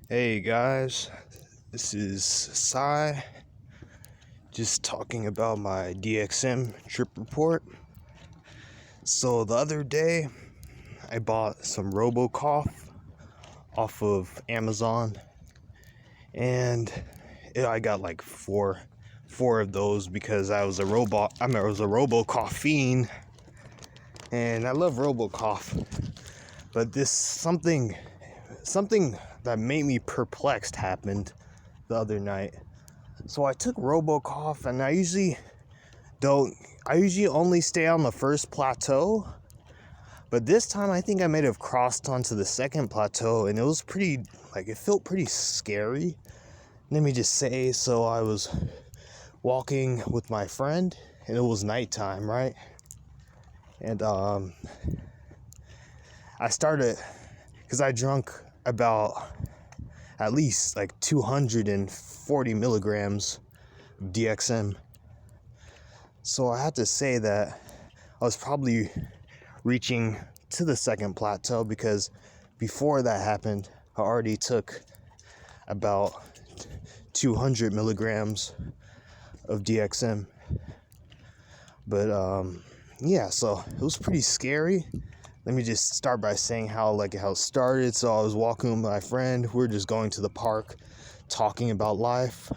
Hey guys, this is Sai, just talking about my DXM trip report. So the other day, I bought some RoboCough off of Amazon, and I got like four of those because I was a RoboCough fiend, and I love RoboCough. But this something that made me perplexed happened the other night. So I took RoboCough, and I usually only stay on the first plateau, but this time I think I might have crossed onto the second plateau, and it felt pretty scary. Let me just say, so I was walking with my friend, and it was nighttime, right? And I started, because I drank about at least like 240 milligrams of DXM. So I have to say that I was probably reaching to the second plateau, because before that happened, I already took about 200 milligrams of DXM. But yeah, so it was pretty scary. Let me just start by saying how it started. So I was walking with my friend. We were just going to the park, talking about life.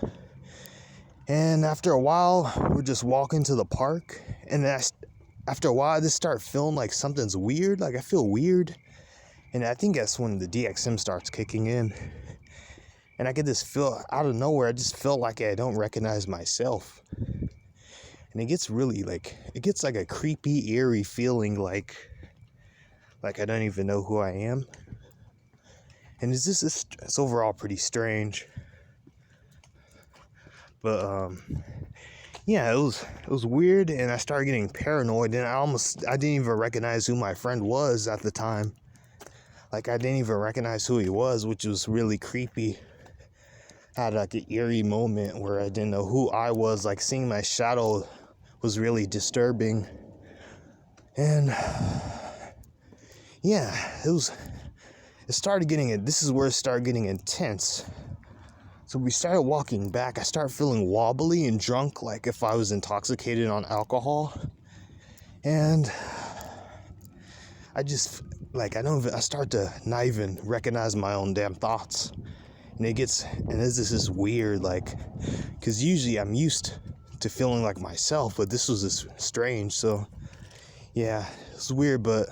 And after a while, we're just walking to the park, and after a while, I just start feeling like something's weird. Like I feel weird, and I think that's when the DXM starts kicking in. And I get this feel out of nowhere. I just feel like I don't recognize myself, and it gets like a creepy, eerie feeling, like I don't even know who I am. And it's overall pretty strange. But yeah, it was weird, and I started getting paranoid, and I didn't even recognize who my friend was at the time. Like I didn't even recognize who he was, which was really creepy. I had like an eerie moment where I didn't know who I was. Like seeing my shadow was really disturbing. And yeah, this is where it started getting intense. So we started walking back. I started feeling wobbly and drunk, like if I was intoxicated on alcohol. And I start to not even recognize my own damn thoughts. And this is weird, because usually I'm used to feeling like myself, but this was just strange. So yeah, it's weird, but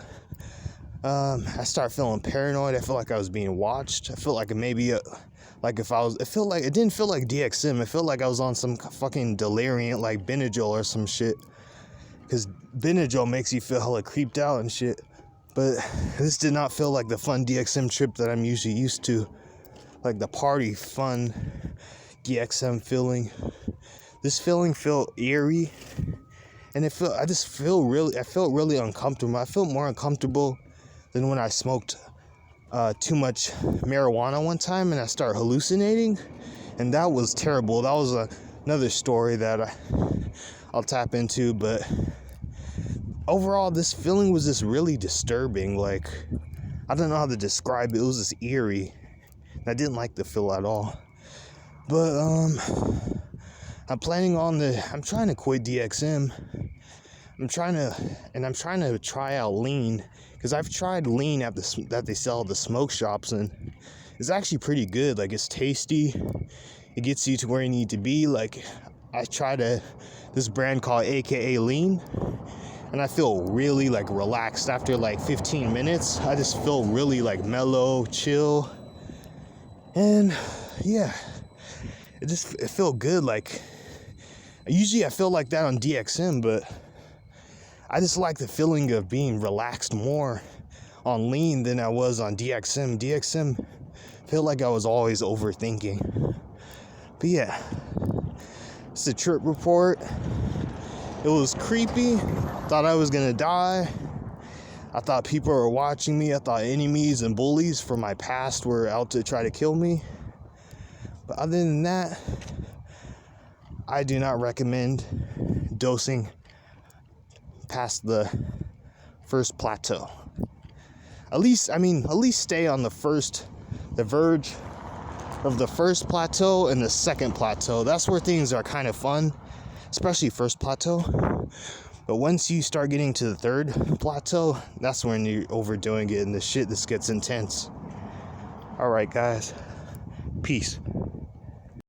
I started feeling paranoid. I felt like I was being watched. I felt like it didn't feel like DXM. It felt like I was on some fucking delirium, like Benadryl or some shit. Because Benadryl makes you feel hella creeped out and shit. But this did not feel like the fun DXM trip that I'm usually used to. Like the party fun DXM feeling. This feeling felt eerie. And I felt really uncomfortable. I felt more uncomfortable than when I smoked too much marijuana one time and I started hallucinating, and that was terrible. That was another story that I'll tap into, but overall this feeling was just really disturbing. Like I don't know how to describe it. It was just eerie, and I didn't like the feel at all. But I'm trying to quit DXM. I'm trying to try out lean, because I've tried lean that they sell at the smoke shops, and it's actually pretty good. Like it's tasty, it gets you to where you need to be. Like I tried this brand called AKA Lean, and I feel really like relaxed after like 15 minutes. I just feel really like mellow, chill, and yeah, it felt good. Like usually I feel like that on DXM, but I just like the feeling of being relaxed more on lean than I was on DXM. DXM felt like I was always overthinking. But yeah, it's a trip report. It was creepy. Thought I was gonna die. I thought people were watching me. I thought enemies and bullies from my past were out to try to kill me. But other than that, I do not recommend dosing past the first plateau. At least stay on the verge of the first plateau and the second plateau. That's where things are kind of fun, especially first plateau. But once you start getting to the third plateau, that's when you're overdoing it and the shit just gets intense. All right, guys. Peace.